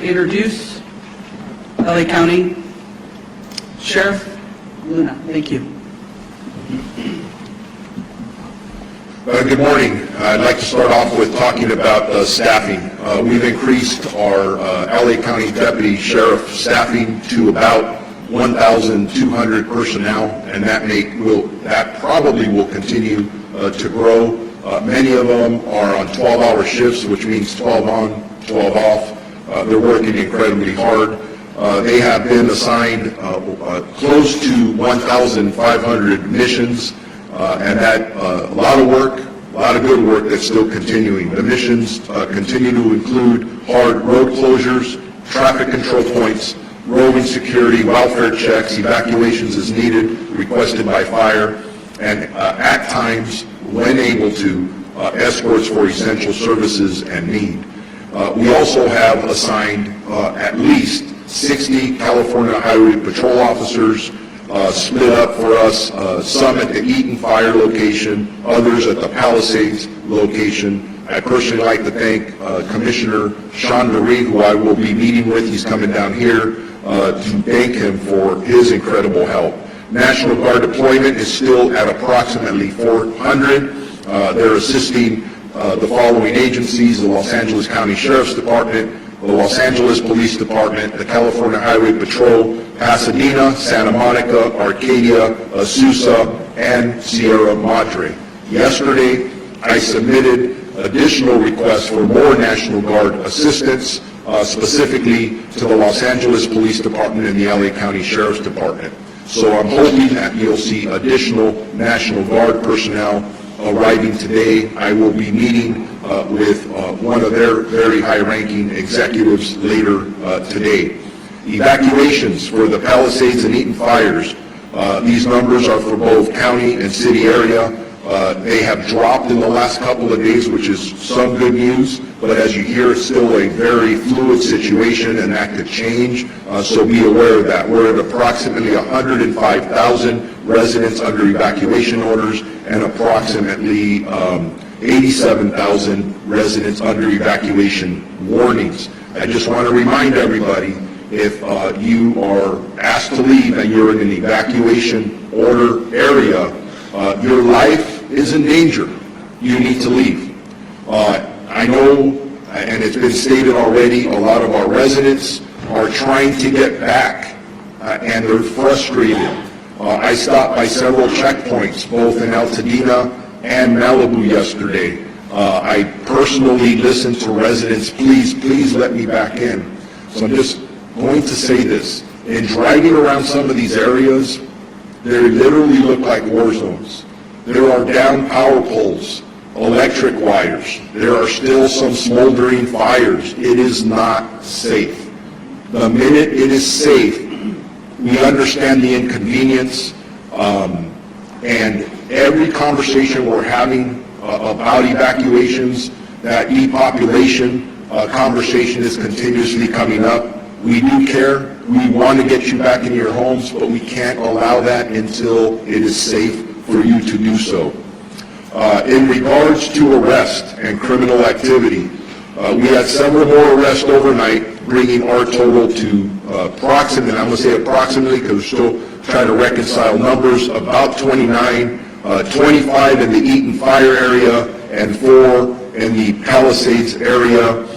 introduce LA County Sheriff Luna. Thank you. Good morning. I'd like to start off with talking about staffing. We've increased our LA County Deputy Sheriff staffing to about 1,200 personnel, and that probably will continue to grow. Many of them are on 12-hour shifts, which means 12 on, 12 off. They're working incredibly hard. They have been assigned close to 1,500 missions, and that a lot of work, a lot of good work that's still continuing. The missions continue to include hard road closures, traffic control points, roving security, welfare checks, evacuations as needed, requested by fire, and at times, when able to, escorts for essential services and need. We also have assigned at least 60 California Highway Patrol officers split up for us, some at the Eaton Fire location, others at the Palisades location. I'd personally like to thank Commissioner Sean Marie, who I will be meeting with. He's coming down here to thank him for his incredible help. National Guard deployment is still at approximately 400. They're assisting the following agencies: the Los Angeles County Sheriff's Department, the Los Angeles Police Department, the California Highway Patrol, Pasadena, Santa Monica, Arcadia, Azusa, and Sierra Madre. Yesterday, I submitted additional requests for more National Guard assistance, specifically to the Los Angeles Police Department and the LA County Sheriff's Department. So I'm hoping that you'll see additional National Guard personnel arriving today. I will be meeting with one of their very high-ranking executives later today. Evacuations for the Palisades and Eaton fires. These numbers are for both county and city area. They have dropped in the last couple of days, which is some good news, but as you hear, it's still a very fluid situation, and that could change, so be aware of that. We're at approximately 105,000 residents under evacuation orders and approximately 87,000 residents under evacuation warnings. I just want to remind everybody, if you are asked to leave and you're in an evacuation order area, your life is in danger. You need to leave. I know, and it's been stated already, a lot of our residents are trying to get back, and they're frustrated. I stopped by several checkpoints, both in Altadena and Malibu yesterday. I personally listened to residents, please let me back in. So I'm just going to say this. In driving around some of these areas, they literally look like war zones. There are down power poles, electric wires. There are still some smoldering fires. It is not safe. The minute it is safe, we understand the inconvenience, and every conversation we're having about evacuations, that depopulation conversation is continuously coming up. We do care. We want to get you back into your homes, but we can't allow that until it is safe for you to do so. In regards to arrest and criminal activity, we had several more arrests overnight, bringing our total to approximately, I'm going to say approximately because we're still trying to reconcile numbers, about 29, 25 in the Eaton fire area and 4 in the Palisades area.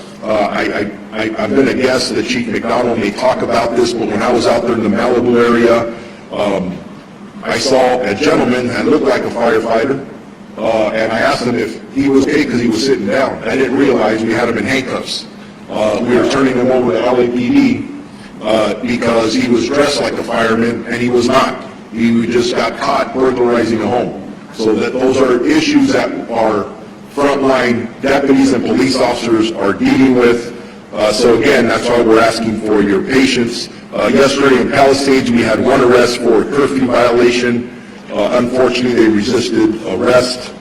I'm going to guess that Chief McDonald may talk about this, but when I was out there in the Malibu area, I saw a gentleman that looked like a firefighter, and I asked him if he was okay because he was sitting down. I didn't realize we had him in handcuffs. We were turning him over to LAPD because he was dressed like a fireman, and he was not. He just got caught burglarizing a home. So that those are issues that our frontline deputies and police officers are dealing with. So again, that's why we're asking for your patience. Yesterday in Palisades, we had 1 arrest for a curfew violation. Unfortunately, they resisted arrest.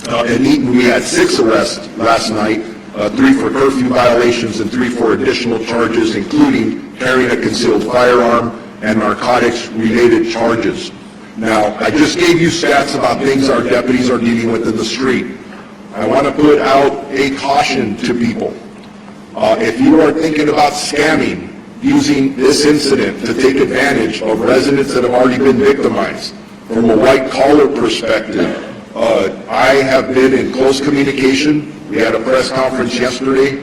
In Eaton, we had 6 arrests last night, 3 for curfew violations and 3 for additional charges, including carrying a concealed firearm and narcotics-related charges. Now, I just gave you stats about things our deputies are dealing with in the street. I want to put out a caution to people. If you are thinking about scamming, using this incident to take advantage of residents that have already been victimized, from a white-collar perspective, I have been in close communication. We had a press conference yesterday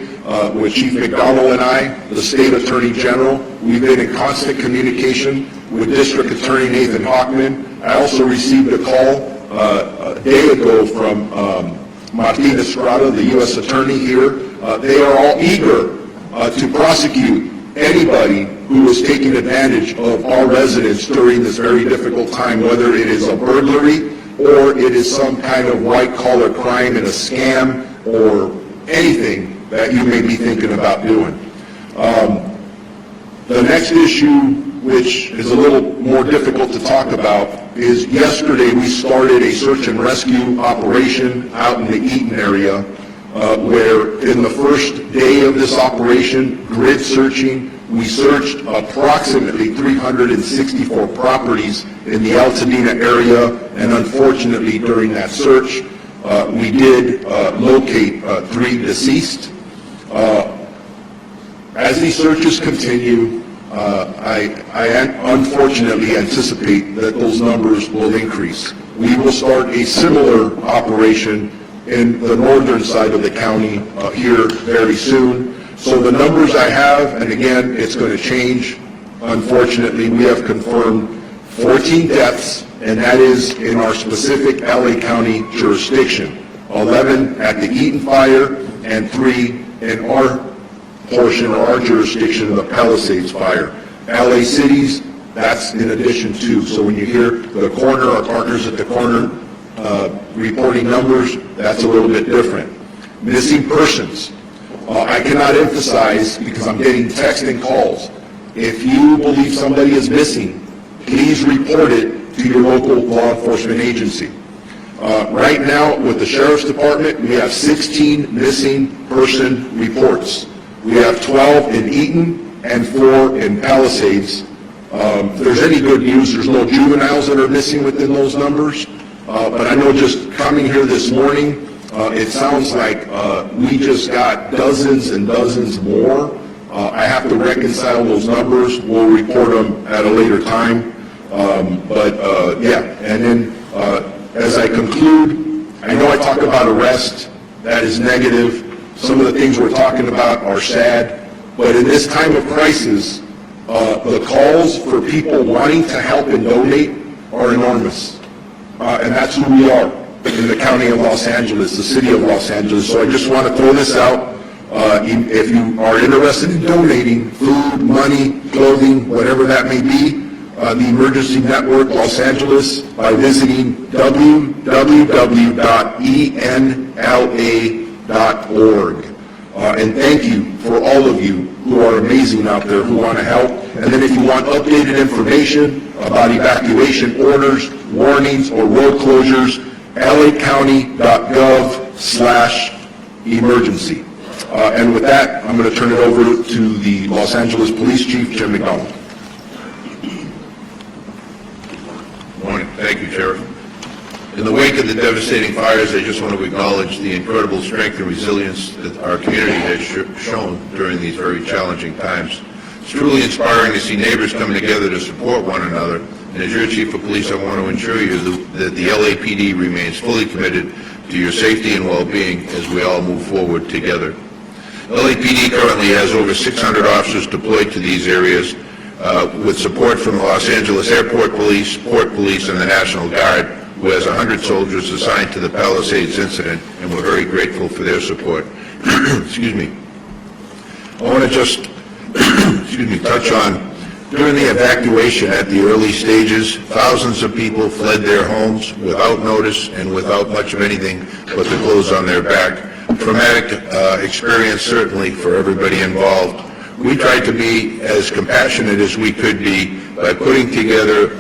with Chief McDonald and I, the State Attorney General. We've been in constant communication with District Attorney Nathan Hockman. I also received a call a day ago from Martin Estrada, the U.S. Attorney here. They are all eager to prosecute anybody who is taking advantage of our residents during this very difficult time, whether it is a burglary or it is some kind of white-collar crime and a scam or anything that you may be thinking about doing. The next issue, which is a little more difficult to talk about, is yesterday we started a search and rescue operation out in the Eaton area, where in the first day of this operation, grid searching, we searched approximately 364 properties in the Altadena area, and unfortunately during that search, we did locate 3 deceased. As these searches continue, I unfortunately anticipate that those numbers will increase. We will start a similar operation in the northern side of the county here very soon. So the numbers I have, and again, it's going to change. Unfortunately, we have confirmed 14 deaths, and that is in our specific LA County jurisdiction. 11 at the Eaton fire and 3 in our portion or our jurisdiction of the Palisades fire. LA cities, that's in addition to. So when you hear the coroner, our partners at the coroner reporting numbers, that's a little bit different. Missing persons. I cannot emphasize, because I'm getting text and calls, if you believe somebody is missing, please report it to your local law enforcement agency. Right now, with the Sheriff's Department, we have 16 missing person reports. We have 12 in Eaton and 4 in Palisades. If there's any good news, there's no juveniles that are missing within those numbers. But I know just coming here this morning, it sounds like we just got dozens and dozens more. I have to reconcile those numbers. We'll report them at a later time. Yeah, and then as I conclude, I know I talk about arrest. That is negative. Some of the things we're talking about are sad. But in this time of crisis, the calls for people wanting to help and donate are enormous. And that's who we are in the county of Los Angeles, the city of Los Angeles. So I just want to throw this out. If you are interested in donating food, money, clothing, whatever that may be, the Emergency Network Los Angeles by visiting www.enla.org. And thank you for all of you who are amazing out there who want to help. And then if you want updated information about evacuation orders, warnings, or road closures, lacounty.gov/emergency. And with that, I'm going to turn it over to the Los Angeles Police Chief, Jim McDonald. Morning. Thank you, Sheriff. In the wake of the devastating fires, I just want to acknowledge the incredible strength and resilience that our community has shown during these very challenging times. It's truly inspiring to see neighbors coming together to support one another. And as your Chief of Police, I want to ensure you that the LAPD remains fully committed to your safety and well-being as we all move forward together. LAPD currently has over 600 officers deployed to these areas with support from the Los Angeles Airport Police, Port Police, and the National Guard, who has 100 soldiers assigned to the Palisades incident, and we're very grateful for their support. Excuse me. I want to just touch on, during the evacuation at the early stages, thousands of people fled their homes without notice and without much of anything but the clothes on their back. Traumatic experience, certainly, for everybody involved. We tried to be as compassionate as we could be by putting together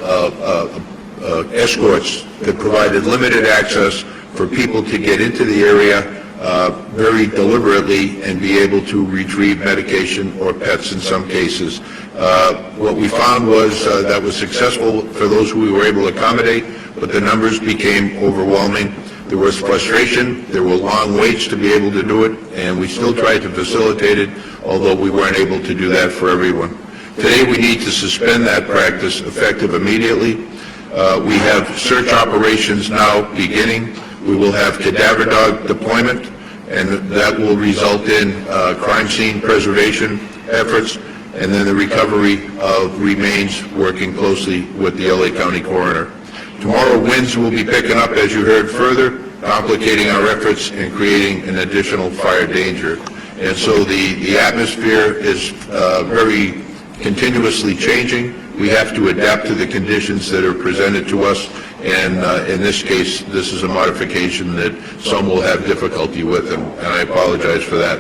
escorts that provided limited access for people to get into the area very deliberately and be able to retrieve medication or pets in some cases. What we found was that was successful for those who we were able to accommodate, but the numbers became overwhelming. There was frustration, there were long waits to be able to do it, and we still tried to facilitate it, although we weren't able to do that for everyone. Today, we need to suspend that practice effective immediately. We have search operations now beginning. We will have cadaver dog deployment, and that will result in crime scene preservation efforts, and then the recovery of remains, working closely with the LA County Coroner. Tomorrow, winds will be picking up, as you heard, further, complicating our efforts and creating an additional fire danger. And so the atmosphere is very continuously changing. We have to adapt to the conditions that are presented to us, and in this case, this is a modification that some will have difficulty with, and I apologize for that.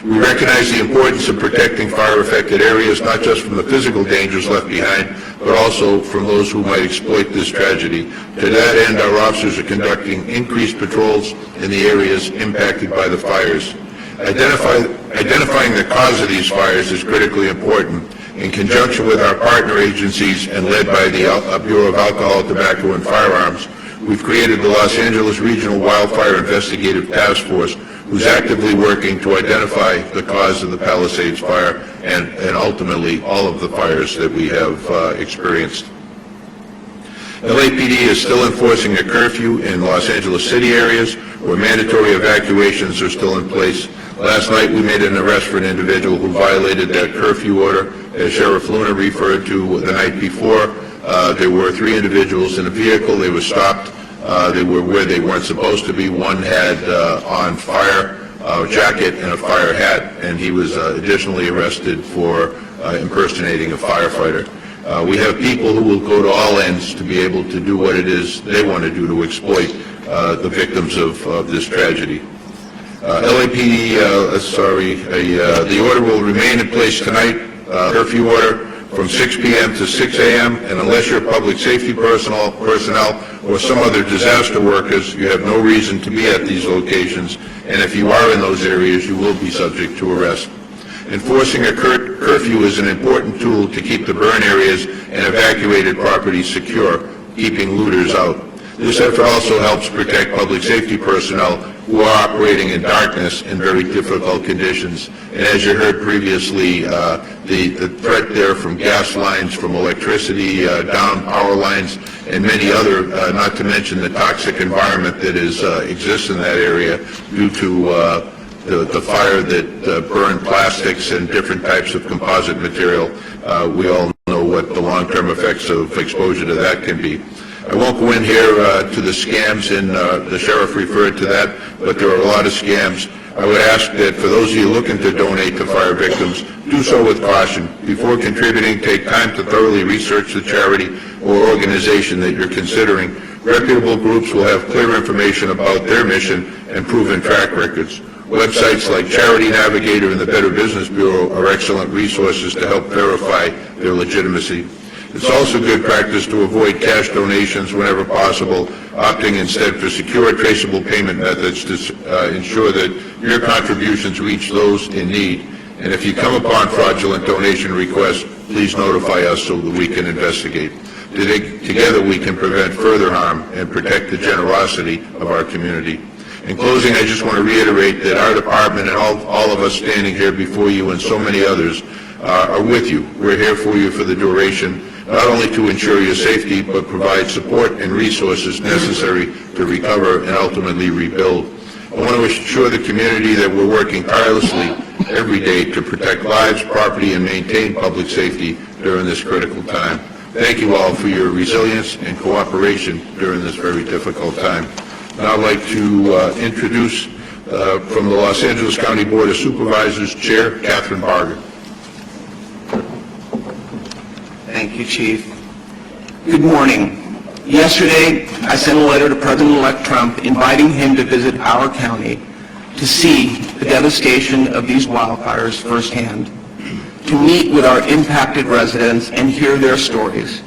We recognize the importance of protecting fire-affected areas, not just from the physical dangers left behind, but also from those who might exploit this tragedy. To that end, our officers are conducting increased patrols in the areas impacted by the fires. Identifying the cause of these fires is critically important. In conjunction with our partner agencies and led by the Bureau of Alcohol, Tobacco, and Firearms, we've created the Los Angeles Regional Wildfire Investigative Task Force, who's actively working to identify the cause of the Palisades fire and ultimately all of the fires that we have experienced. LAPD is still enforcing a curfew in Los Angeles City areas where mandatory evacuations are still in place. Last night we made an arrest for an individual who violated that curfew order. As Sheriff Luna referred to the night before, there were 3 individuals in a vehicle. They were stopped. They were where they weren't supposed to be. One had on fire jacket and a fire hat, and he was additionally arrested for impersonating a firefighter. We have people who will go to all ends to be able to do what it is they want to do to exploit the victims of this tragedy. LAPD, the order will remain in place tonight, curfew order from 6 p.m. to 6 a.m., and unless you're public safety personnel or some other disaster workers, you have no reason to be at these locations, and if you are in those areas, you will be subject to arrest. Enforcing a curfew is an important tool to keep the burn areas and evacuated properties secure, keeping looters out. This effort also helps protect public safety personnel who are operating in darkness in very difficult conditions. And as you heard previously, the threat there from gas lines, from electricity, down power lines, and many other, not to mention the toxic environment that exists in that area due to the fire that burned plastics and different types of composite material. We all know what the long-term effects of exposure to that can be. I won't go in here to the scams, and the sheriff referred to that, but there are a lot of scams. I would ask that for those of you looking to donate to fire victims, do so with caution. Before contributing, take time to thoroughly research the charity or organization that you're considering. Reputable groups will have clear information about their mission and proven track records. Websites like Charity Navigator and the Better Business Bureau are excellent resources to help verify their legitimacy. It's also good practice to avoid cash donations whenever possible, opting instead for secure, traceable payment methods to ensure that your contributions reach those in need. And if you come upon fraudulent donation requests, please notify us so that we can investigate. Together we can prevent further harm and protect the generosity of our community. In closing, I just want to reiterate that our department and all of us standing here before you and so many others are with you. We're here for you for the duration, not only to ensure your safety, but provide support and resources necessary to recover and ultimately rebuild. I want to assure the community that we're working tirelessly every day to protect lives, property, and maintain public safety during this critical time. Thank you all for your resilience and cooperation during this very difficult time. Now I'd like to introduce from the Los Angeles County Board of Supervisors Chair Catherine Barger. Thank you, Chief. Good morning. Yesterday, I sent a letter to President-elect Trump inviting him to visit our county to see the devastation of these wildfires firsthand, to meet with our impacted residents and hear their stories,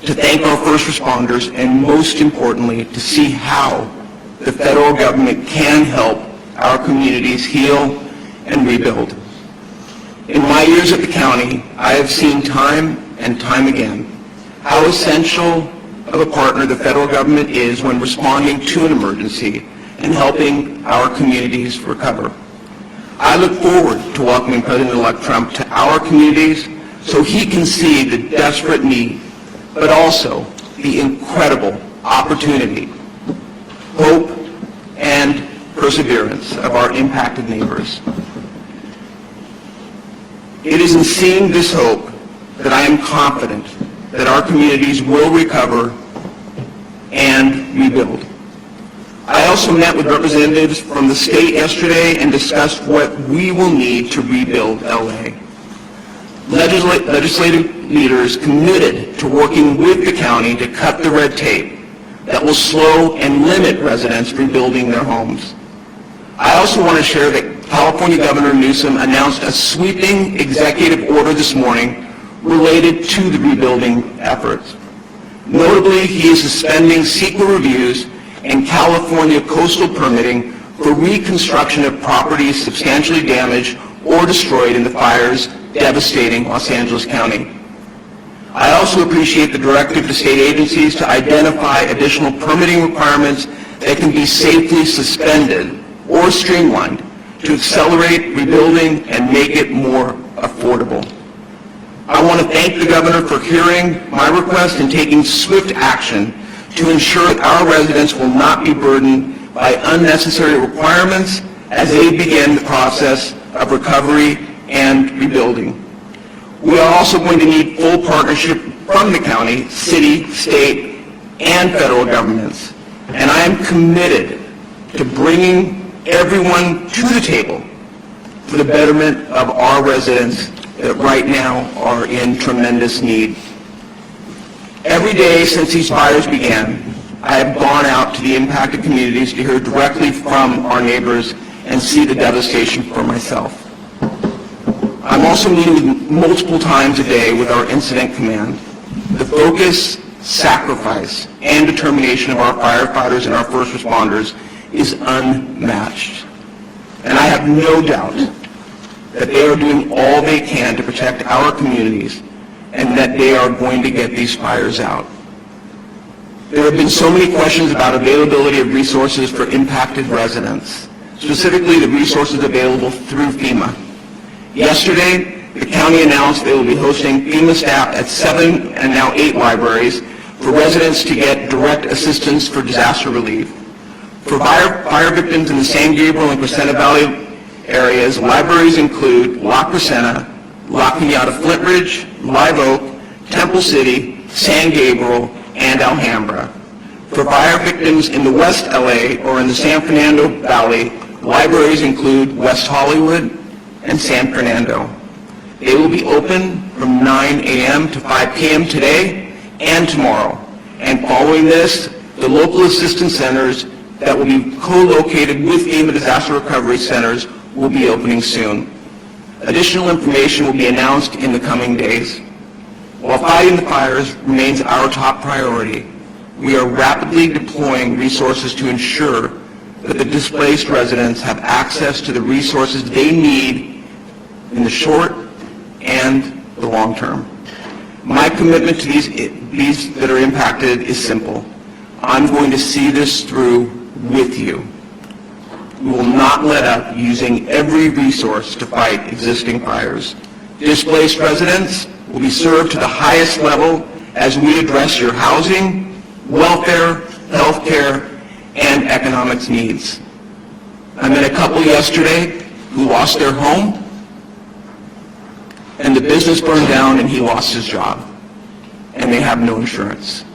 to thank our first responders, and most importantly, to see how the federal government can help our communities heal and rebuild. In my years at the county, I have seen time and time again how essential of a partner the federal government is when responding to an emergency and helping our communities recover. I look forward to welcoming President-elect Trump to our communities so he can see the desperate need, but also the incredible opportunity, hope, and perseverance of our impacted neighbors. It is in seeing this hope that I am confident that our communities will recover and rebuild. I also met with representatives from the state yesterday and discussed what we will need to rebuild LA. Legislative leaders committed to working with the county to cut the red tape that will slow and limit residents rebuilding their homes. I also want to share that California Governor Newsom announced a sweeping executive order this morning related to the rebuilding efforts. Notably, he is suspending CEQA reviews and California coastal permitting for reconstruction of properties substantially damaged or destroyed in the fires devastating Los Angeles County. I also appreciate the directive to state agencies to identify additional permitting requirements that can be safely suspended or streamlined to accelerate rebuilding and make it more affordable. I want to thank the Governor for hearing my request and taking swift action to ensure that our residents will not be burdened by unnecessary requirements as they begin the process of recovery and rebuilding. We are also going to need full partnership from the county, city, state, and federal governments. And I am committed to bringing everyone to the table for the betterment of our residents that right now are in tremendous need. Every day since these fires began, I have gone out to the impacted communities to hear directly from our neighbors and see the devastation for myself. I'm also meeting multiple times a day with our incident command. The focus, sacrifice, and determination of our firefighters and our first responders is unmatched. And I have no doubt that they are doing all they can to protect our communities and that they are going to get these fires out. There have been so many questions about availability of resources for impacted residents, specifically the resources available through FEMA. Yesterday, the county announced they will be hosting FEMA staff at 7 and now 8 libraries for residents to get direct assistance for disaster relief. For fire victims in the San Gabriel and Crescenta Valley areas, libraries include La Crescenta, La Cañada Flint Ridge, Live Oak, Temple City, San Gabriel, and Alhambra. For fire victims in the West LA or in the San Fernando Valley, libraries include West Hollywood and San Fernando. They will be open from 9 a.m. to 5 p.m. today and tomorrow. And following this, the local assistance centers that will be co-located with FEMA disaster recovery centers will be opening soon. Additional information will be announced in the coming days. While fighting the fires remains our top priority, we are rapidly deploying resources to ensure that the displaced residents have access to the resources they need in the short and the long term. My commitment to these that are impacted is simple. I'm going to see this through with you. We will not let up using every resource to fight existing fires. Displaced residents will be served to the highest level as we address your housing, welfare, health care, and economics needs. I met a couple yesterday who lost their home, and the business burned down and he lost his job, and they have no insurance.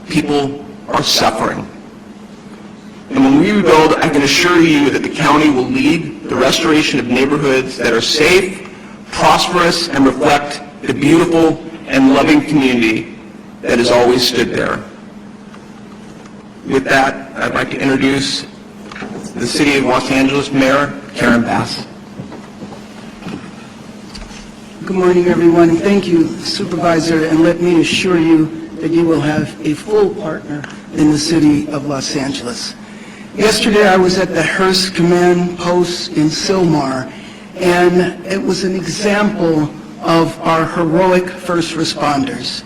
People are suffering. And when we rebuild, I can assure you that the county will lead the restoration of neighborhoods that are safe, prosperous, and reflect the beautiful and loving community that has always stood there. With that, I'd like to introduce the City of Los Angeles Mayor, Karen Bass. Good morning, everyone. Thank you, Supervisor, and let me assure you that you will have a full partner in the City of Los Angeles. Yesterday, I was at the Hearst Command Post in Sylmar, and it was an example of our heroic first responders.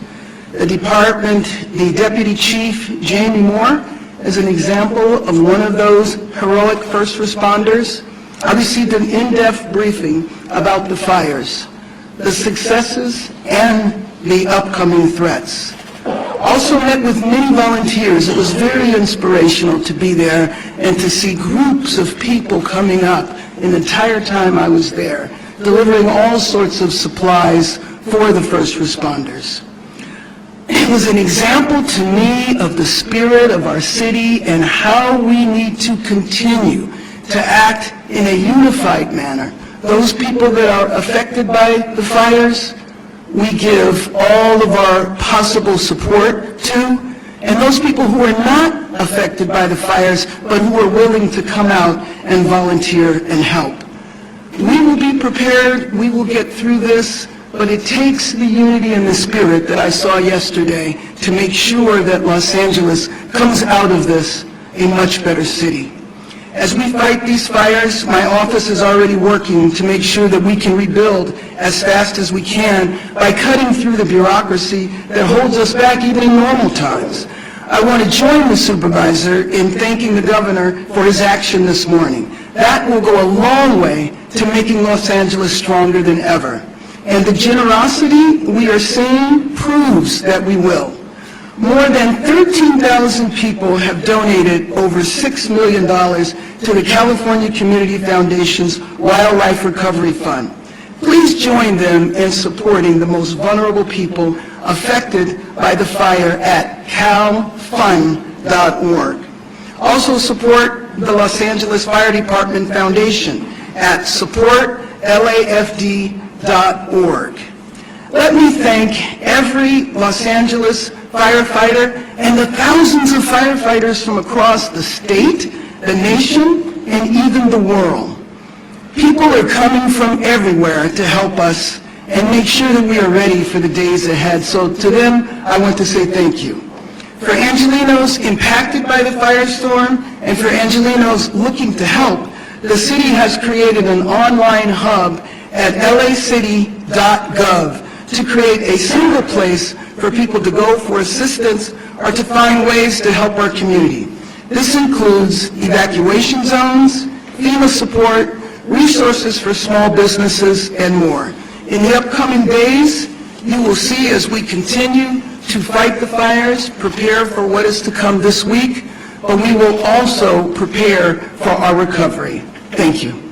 the Deputy Chief, Jamie Moore, is an example of one of those heroic first responders. I received an in-depth briefing about the fires, the successes, and the upcoming threats. Also met with many volunteers. It was very inspirational to be there and to see groups of people coming up in the entire time I was there, delivering all sorts of supplies for the first responders. It was an example to me of the spirit of our city and how we need to continue to act in a unified manner. Those people that are affected by the fires, we give all of our possible support to, and those people who are not affected by the fires, but who are willing to come out and volunteer and help. We will be prepared, we will get through this, but it takes the unity and the spirit that I saw yesterday to make sure that Los Angeles comes out of this a much better city. As we fight these fires, my office is already working to make sure that we can rebuild as fast as we can by cutting through the bureaucracy that holds us back even in normal times. I want to join the supervisor in thanking the governor for his action this morning. That will go a long way to making Los Angeles stronger than ever. And the generosity we are seeing proves that we will. More than 13,000 people have donated over $6 million to the California Community Foundation's Wildlife Recovery Fund. Please join them in supporting the most vulnerable people affected by the fire at calfund.org. Also support the Los Angeles Fire Department Foundation at supportlafd.org. Let me thank every Los Angeles firefighter and the thousands of firefighters from across the state, the nation, and even the world. People are coming from everywhere to help us and make sure that we are ready for the days ahead. So to them, I want to say thank you. For Angelenos impacted by the firestorm and for Angelenos looking to help, the city has created an online hub at lacity.gov to create a single place for people to go for assistance or to find ways to help our community. This includes evacuation zones, FEMA support, resources for small businesses, and more. In the upcoming days, you will see as we continue to fight the fires, prepare for what is to come this week, but we will also prepare for our recovery. Thank you.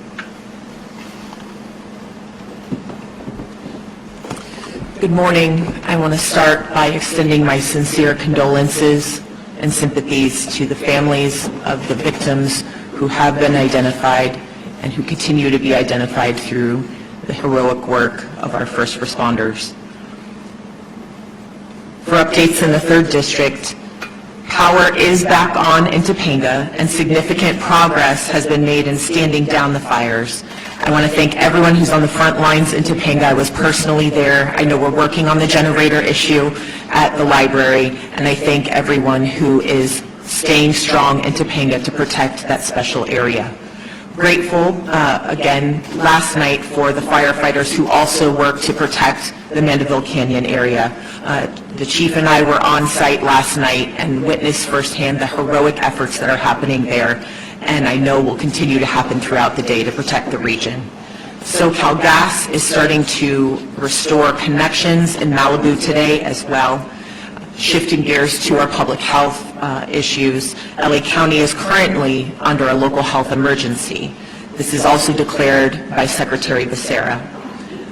Good morning. I want to start by extending my sincere condolences and sympathies to the families of the victims who have been identified and who continue to be identified through the heroic work of our first responders. For updates in the 3rd District, power is back on in Topanga and significant progress has been made in standing down the fires. I want to thank everyone who's on the front lines in Topanga. I was personally there. I know we're working on the generator issue at the library, and I thank everyone who is staying strong in Topanga to protect that special area. Grateful, again, last night for the firefighters who also work to protect the Mandeville Canyon area. The chief and I were on site last night and witnessed firsthand the heroic efforts that are happening there, and I know will continue to happen throughout the day to protect the region. SoCal Gas is starting to restore connections in Malibu today as well. Shifting gears to our public health issues, LA County is currently under a local health emergency. This is also declared by Secretary Becerra.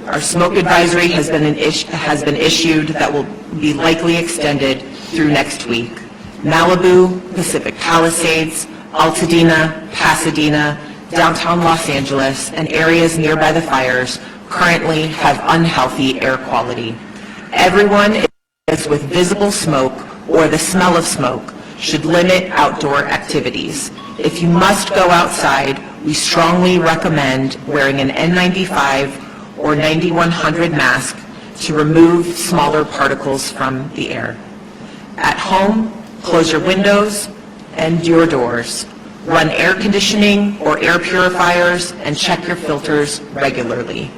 Our smoke advisory has been issued that will be likely extended through next week. Malibu, Pacific Palisades, Altadena, Pasadena, downtown Los Angeles, and areas nearby the fires currently have unhealthy air quality. Everyone with visible smoke or the smell of smoke should limit outdoor activities. If you must go outside, we strongly recommend wearing an N95 or 9100 mask to remove smaller particles from the air. At home, close your windows and your doors. Run air conditioning or air purifiers and check your filters regularly.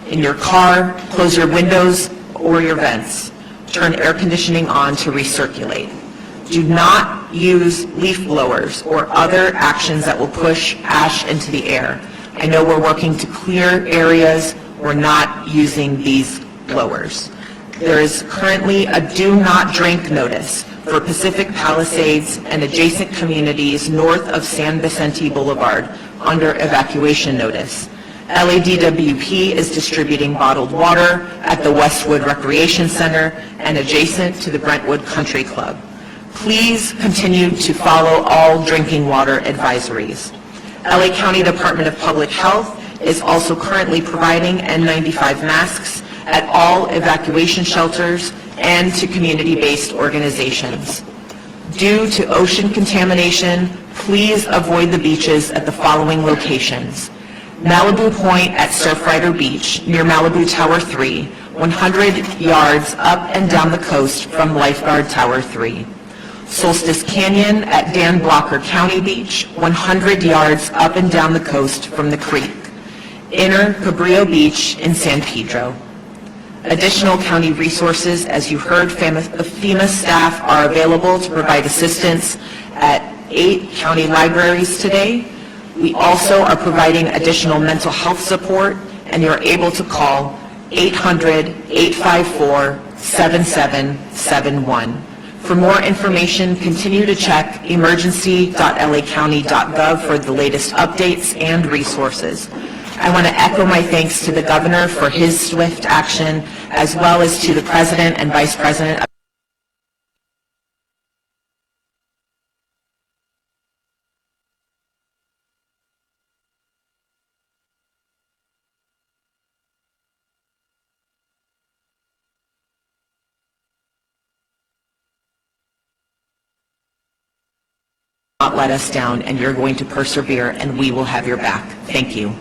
In your car, close your windows or your vents. turn air conditioning on to recirculate. Do not use leaf blowers or other actions that will push ash into the air. I know we're working to clear areas. We're not using these blowers. There is currently a do not drink notice for Pacific Palisades and adjacent communities north of San Vicente Boulevard under evacuation notice. LADWP is distributing bottled water at the Westwood Recreation Center and adjacent to the Brentwood Country Club. Please continue to follow all drinking water advisories. LA County Department of Public Health is also currently providing N95 masks at all evacuation shelters and to community-based organizations. Due to ocean contamination, please avoid the beaches at the following locations: Malibu Point at Surfrider Beach near Malibu Tower 3, 100 yards up and down the coast from Lifeguard Tower 3. Solstice Canyon at Dan Blocker County Beach, 100 yards up and down the coast from the creek. Inner Cabrillo Beach in San Pedro. Additional county resources, as you heard, FEMA staff are available to provide assistance at 8 county libraries today. We also are providing additional mental health support, and you're able to call 800-854-7771. For more information, continue to check emergency.lacounty.gov for the latest updates and resources. I want to echo my thanks to the governor for his swift action, as well as to the president and vice president. Not let us down, and you're going to persevere, and we will have your back. Thank you.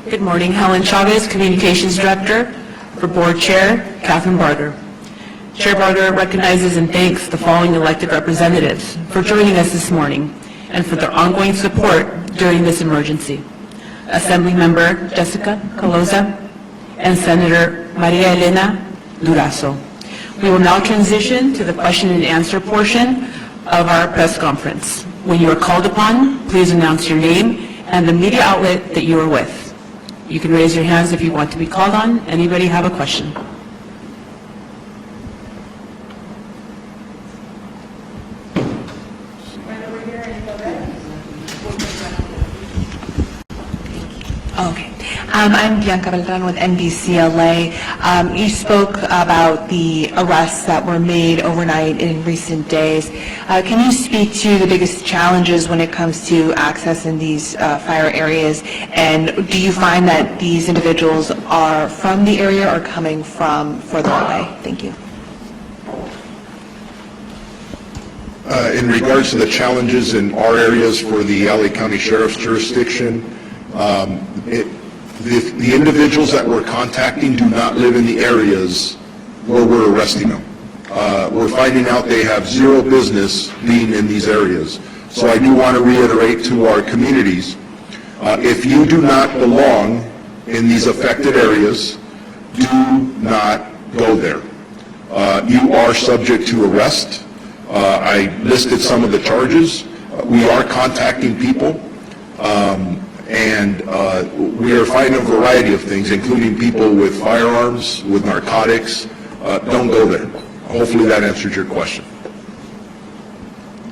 Good morning, Helen Chavez, Communications Director. For Board Chair, Catherine Barger. Chair Barger recognizes and thanks the following elected representatives for joining us this morning and for their ongoing support during this emergency. Assembly Member Jessica Caloza and Senator Maria Elena Durazo. We will now transition to the question and answer portion of our press conference. When you are called upon, please announce your name and the media outlet that you are with. You can raise your hands if you want to be called on. Anybody have a question? Okay. I'm Bianca Beltran with NBCLA. You spoke about the arrests that were made overnight in recent days. Can you speak to the biggest challenges when it comes to access in these fire areas? And do you find that these individuals are from the area or coming from further away? Thank you. In regards to the challenges in our areas for the LA County Sheriff's jurisdiction, the individuals that we're contacting do not live in the areas where we're arresting them. We're finding out they have zero business being in these areas. So I do want to reiterate to our communities, if you do not belong in these affected areas, do not go there. You are subject to arrest. I listed some of the charges. We are contacting people. And we are finding a variety of things, including people with firearms, with narcotics. Don't go there. Hopefully that answers your question.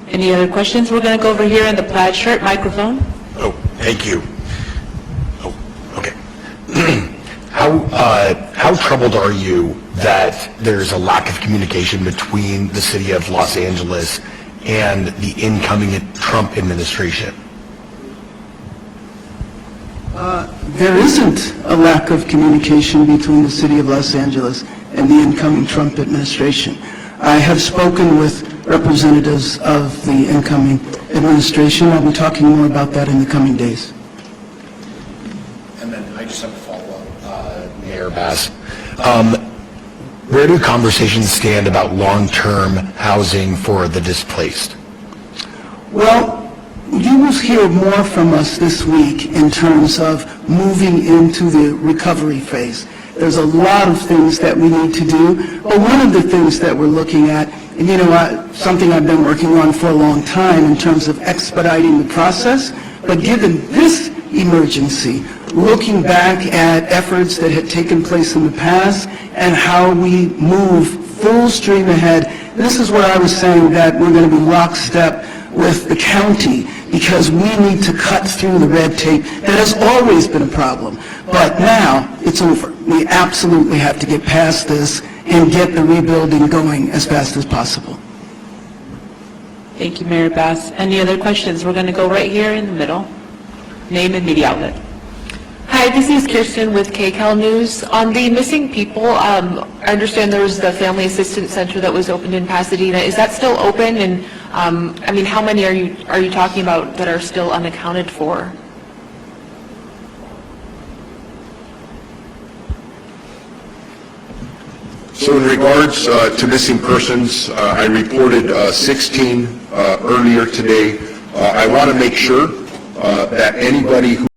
Any other questions? We're going to go over here in the plaid shirt microphone. Oh, thank you. Oh, okay. How troubled are you that there's a lack of communication between the city of Los Angeles and the incoming Trump administration? There isn't a lack of communication between the city of Los Angeles and the incoming Trump administration. I have spoken with representatives of the incoming administration. I'll be talking more about that in the coming days. And then I just have a follow-up, Mayor Bass. Where do conversations stand about long-term housing for the displaced? Well, you will hear more from us this week in terms of moving into the recovery phase. There's a lot of things that we need to do, but one of the things that we're looking at, and something I've been working on for a long time in terms of expediting the process, but given this emergency, looking back at efforts that had taken place in the past and how we move full stream ahead, this is where I was saying that we're going to be lockstep with the county because we need to cut through the red tape that has always been a problem. But now it's over. We absolutely have to get past this and get the rebuilding going as fast as possible. Thank you, Mayor Bass. Any other questions? We're going to go right here in the middle. Name and media outlet. Hi, this is Kirsten with KCAL News. On the missing people, I understand there was the Family Assistance Center that was opened in Pasadena. Is that still open? And how many are you talking about that are still unaccounted for? So in regards to missing persons, I reported 16 earlier today. I want to make sure that anybody who